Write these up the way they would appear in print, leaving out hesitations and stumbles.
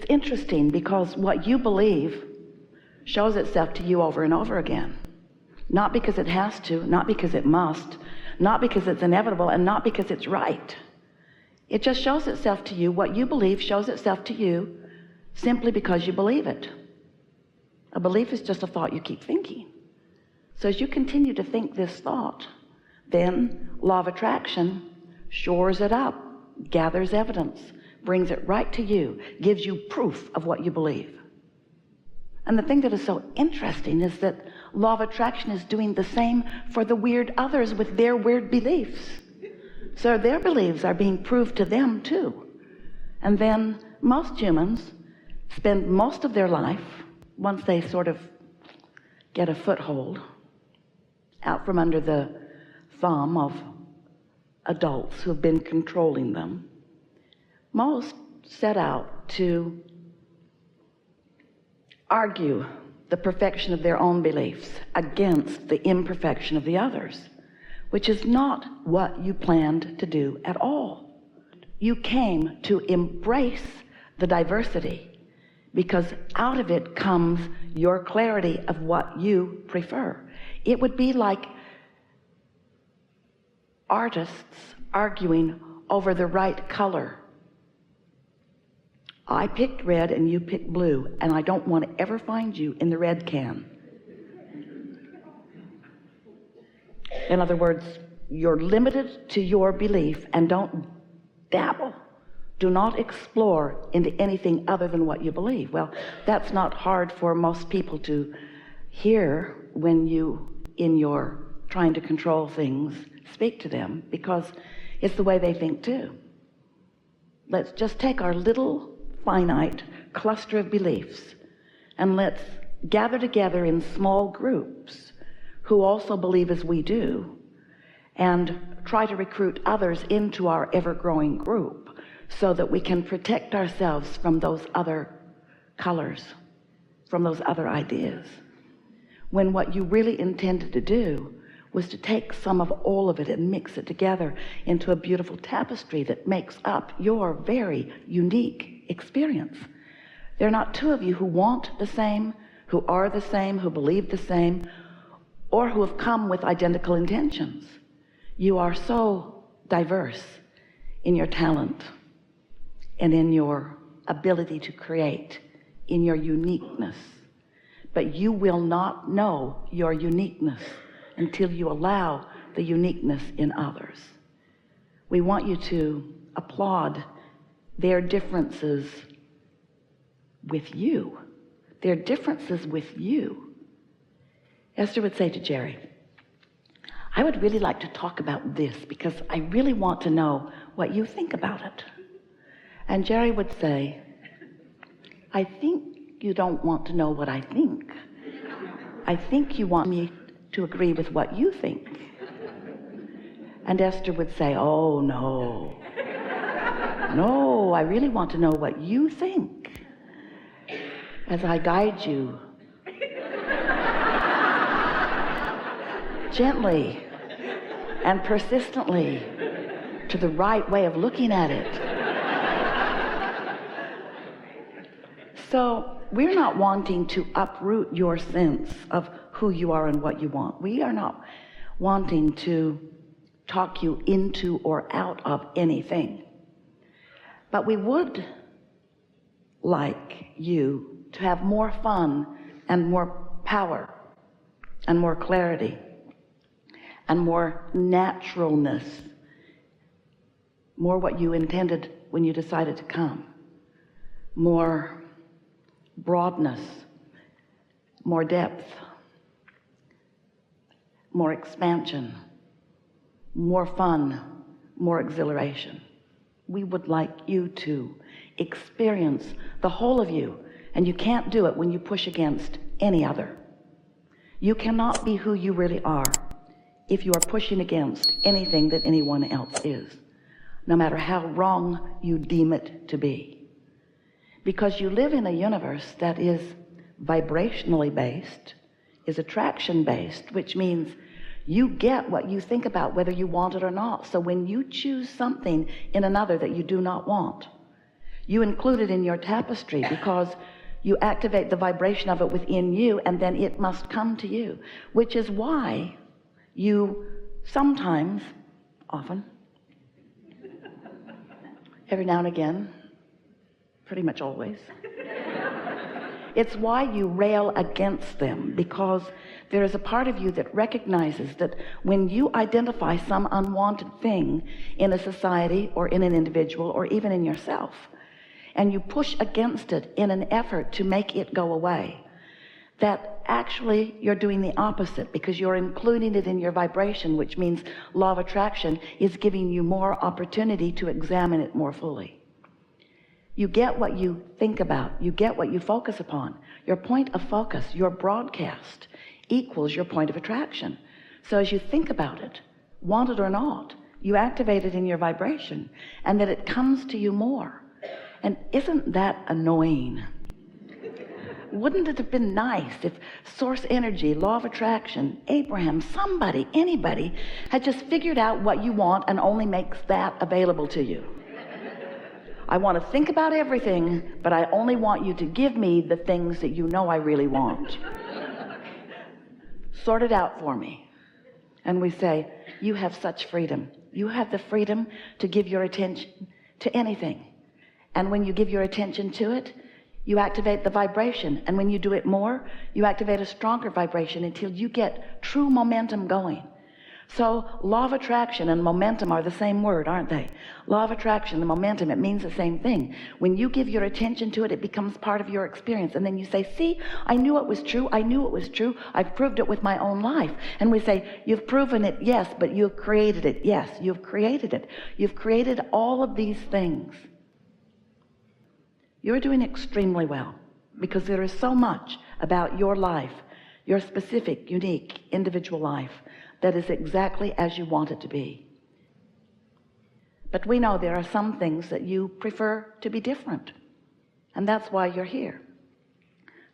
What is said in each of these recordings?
It's interesting because what you believe shows itself to you over and over again. Not because it has to, not because it must, not because it's inevitable, and not because it's right. It just shows itself to you. What you believe shows itself to you simply because you believe it. A belief is just a thought you keep thinking. So as you continue to think this thought, then law of attraction shores it up, gathers evidence, brings it right to you, gives you proof of what you believe. And the thing that is so interesting is that law of attraction is doing the same for the weird others with their weird beliefs. So their beliefs are being proved to them too. And then most humans spend most of their life, once they sort of get a foothold out from under the thumb of adults who have been controlling them, most set out to argue the perfection of their own beliefs against the imperfection of the others, which is not what you planned to do at all. You came to embrace the diversity because out of it comes your clarity of what you prefer. It would be like artists arguing over the right color. I picked red and you picked blue, and I don't want to ever find you in the red can. In other words, you're limited to your belief and don't dabble. Do not explore into anything other than what you believe. Well, that's not hard for most people to hear when you, in your trying to control things, speak to them, because it's the way they think too. Let's just take our little finite cluster of beliefs and let's gather together in small groups who also believe as we do and try to recruit others into our ever-growing group so that we can protect ourselves from those other colors, from those other ideas, when what you really intended to do was to take some of all of it and mix it together into a beautiful tapestry that makes up your very unique experience. There are not two of you who want the same, who are the same, who believe the same, or who have come with identical intentions. You are so diverse in your talent and in your ability to create, in your uniqueness. But you will not know your uniqueness until you allow the uniqueness in others. We want you to applaud their differences with you. Their differences with you. Esther would say to Jerry, I would really like to talk about this because I really want to know what you think about it. And Jerry would say, I think you don't want to know what I think. I think you want me to agree with what you think. And Esther would say, oh no, no, I really want to know what you think as I guide you gently and persistently to the right way of looking at it. So we're not wanting to uproot your sense of who you are and what you want. We are not wanting to talk you into or out of anything. But we would like you to have more fun and more power and more clarity and more naturalness, more what you intended when you decided to come, more broadness, more depth, more expansion, more fun, more exhilaration. We would like you to experience the whole of you, and you can't do it when you push against any other. You cannot be who you really are if you are pushing against anything that anyone else is, no matter how wrong you deem it to be. Because you live in a universe that is vibrationally based, is attraction based, which means you get what you think about whether you want it or not. So when you choose something in another that you do not want, You include it in your tapestry because you activate the vibration of it within you, and then it must come to you, which is why you sometimes, often, every now and again, pretty much always, it's why you rail against them, because there is a part of you that recognizes that when you identify some unwanted thing in a society or in an individual or even in yourself, and you push against it in an effort to make it go away, that actually you're doing the opposite, because you're including it in your vibration, which means law of attraction is giving you more opportunity to examine it more fully. You get what you think about, you get what you focus upon. Your point of focus, your broadcast, equals your point of attraction. So as you think about it, want it or not, you activate it in your vibration, and that it comes to you more. And isn't that annoying? Wouldn't it have been nice if source energy, law of attraction, Abraham, somebody, anybody had just figured out what you want and only makes that available to you? I want to think about everything, but I only want you to give me the things that you know I really want. Sort it out for me. And we say, you have such freedom. You have the freedom to give your attention to anything. And when you give your attention to it, you activate the vibration. And when you do it more, you activate a stronger vibration until you get true momentum going. So law of attraction and momentum are the same word, aren't they? Law of attraction and momentum, it means the same thing. When you give your attention to it, it becomes part of your experience. And then you say, see, I knew it was true. I knew it was true. I've proved it with my own life. And we say, you've proven it, yes, but you've created it. Yes, you've created it. You've created all of these things. You're doing extremely well, because there is so much about your life, your specific, unique, individual life, that is exactly as you want it to be. But we know there are some things that you prefer to be different, and that's why you're here,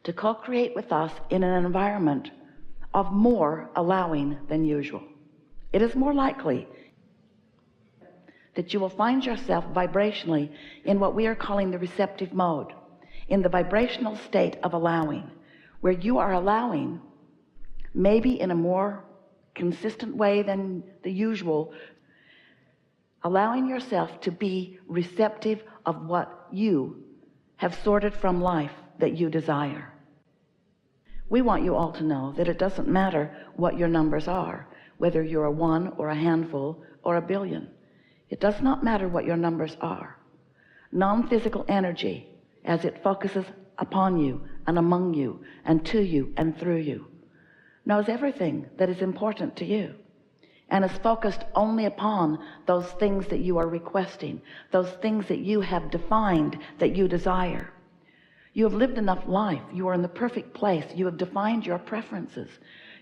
to co-create with us in an environment of more allowing than usual. It is more likely that you will find yourself vibrationally in what we are calling the receptive mode, in the vibrational state of allowing, where you are allowing, maybe in a more consistent way than the usual, allowing yourself to be receptive of what you have sorted from life that you desire. We want you all to know that it doesn't matter what your numbers are, whether you're a 1 or a handful or a billion. It does not matter what your numbers are. Non-physical energy, as it focuses upon you and among you and to you and through you, knows everything that is important to you, and is focused only upon those things that you are requesting, those things that you have defined that you desire. You have lived enough life. You are in the perfect place. You have defined your preferences.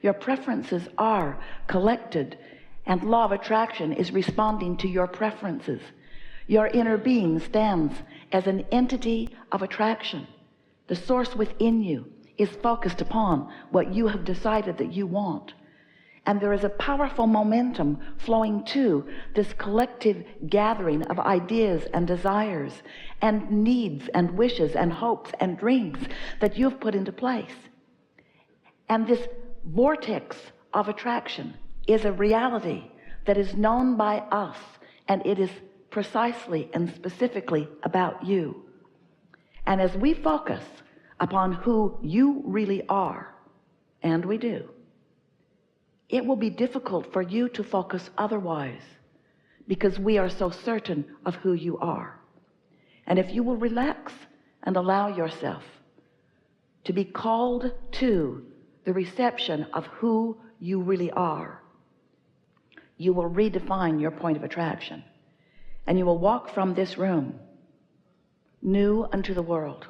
Your preferences are collected, and law of attraction is responding to your preferences. Your inner being stands as an entity of attraction. The source within you is focused upon what you have decided that you want. And there is a powerful momentum flowing to this collective gathering of ideas and desires and needs and wishes and hopes and dreams that you've put into place. And this vortex of attraction is a reality that is known by us, and it is precisely and specifically about you. And as we focus upon who you really are, and we do, it will be difficult for you to focus otherwise, because we are so certain of who you are. And if you will relax and allow yourself to be called to the reception of who you really are, you will redefine your point of attraction, and you will walk from this room new unto the world,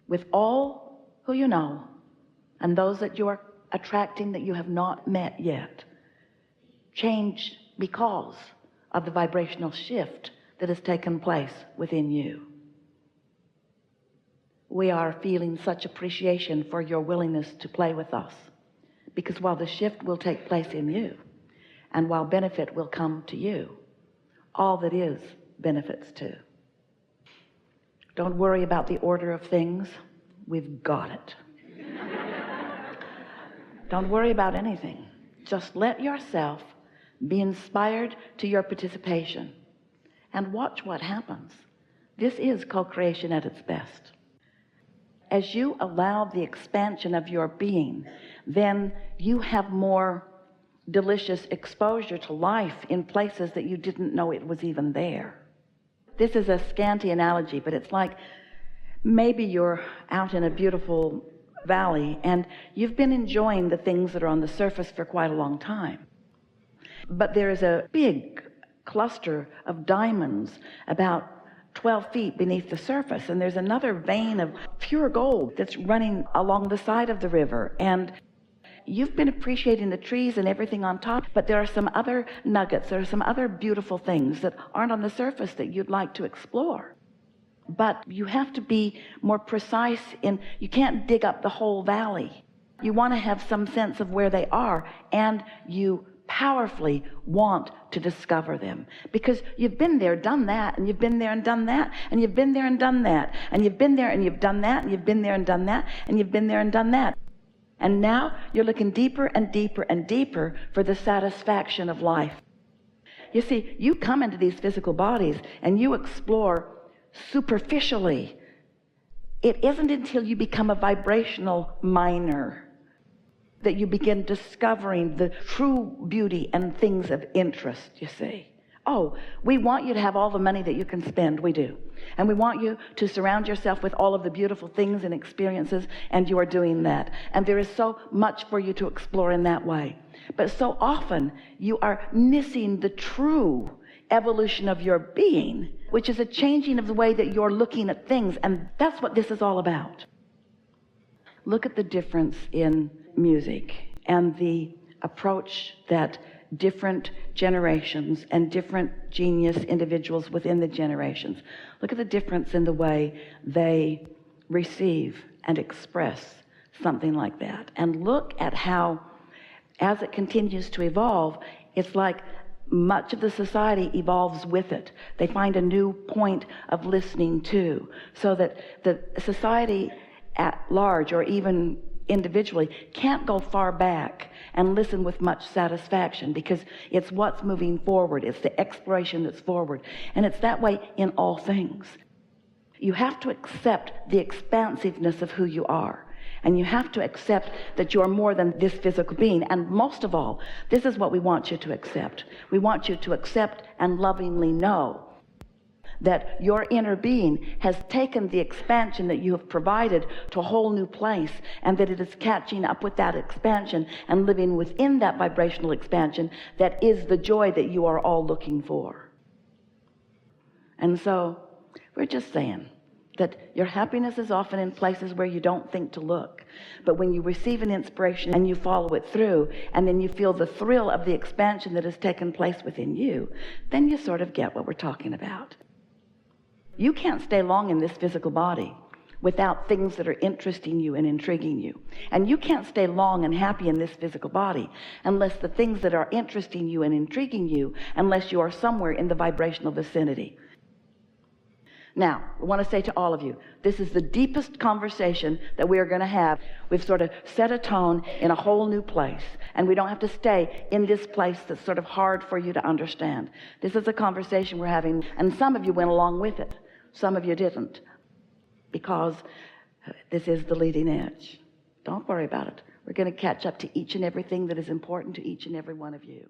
with all who you know and those that you are attracting that you have not met yet, changed because of the vibrational shift that has taken place within you. We are feeling such appreciation for your willingness to play with us, because while the shift will take place in you, and while benefit will come to you, all that is benefits too. Don't worry about the order of things. We've got it. Don't worry about anything. Just let yourself be inspired to your participation and watch what happens. This is co-creation at its best. As you allow the expansion of your being, then you have more delicious exposure to life in places that you didn't know it was even there. This is a scanty analogy, but it's like maybe you're out in a beautiful valley and you've been enjoying the things that are on the surface for quite a long time, but there is a big cluster of diamonds about 12 feet beneath the surface, and there's another vein of pure gold that's running along the side of the river, and you've been appreciating the trees and everything on top, but there are some other nuggets, there are some other beautiful things that aren't on the surface that you'd like to explore. But you have to be more precise you can't dig up the whole valley. You want to have some sense of where they are, and you powerfully want to discover them, because you've been there, done that, and you've been there and done that, and you've been there and done that, and you've been there and you've done that, and you've been there and done that, and you've been there and done that. And now you're looking deeper and deeper and deeper for the satisfaction of life. You see, you come into these physical bodies and you explore superficially. It isn't until you become a vibrational miner that you begin discovering the true beauty and things of interest, you see. Oh, we want you to have all the money that you can spend. We do. And we want you to surround yourself with all of the beautiful things and experiences, and you are doing that. And there is so much for you to explore in that way. But so often you are missing the true evolution of your being, which is a changing of the way that you're looking at things. And that's what this is all about. Look at the difference in music and the approach that different generations and different genius individuals within the generations. Look at the difference in the way they receive and express something like that. And look at how, as it continues to evolve, it's like much of the society evolves with it. They find a new point of listening to, so that the society at large, or even individually, can't go far back and listen with much satisfaction, because it's what's moving forward. It's the exploration that's forward. And it's that way in all things. You have to accept the expansiveness of who you are. And you have to accept that you're more than this physical being. And most of all, this is what we want you to accept. We want you to accept and lovingly know that your inner being has taken the expansion that you have provided to a whole new place, and that it is catching up with that expansion and living within that vibrational expansion that is the joy that you are all looking for. And so we're just saying that your happiness is often in places where you don't think to look. But when you receive an inspiration and you follow it through, and then you feel the thrill of the expansion that has taken place within you, then you sort of get what we're talking about. You can't stay long in this physical body without things that are interesting you and intriguing you. And you can't stay long and happy in this physical body unless the things that are interesting you and intriguing you, unless you are somewhere in the vibrational vicinity. Now, I want to say to all of you, this is the deepest conversation that we are going to have. We've sort of set a tone in a whole new place, and we don't have to stay in this place that's sort of hard for you to understand. This is a conversation we're having, and some of you went along with it. Some of you didn't, because this is the leading edge. Don't worry about it. We're going to catch up to each and everything that is important to each and every one of you.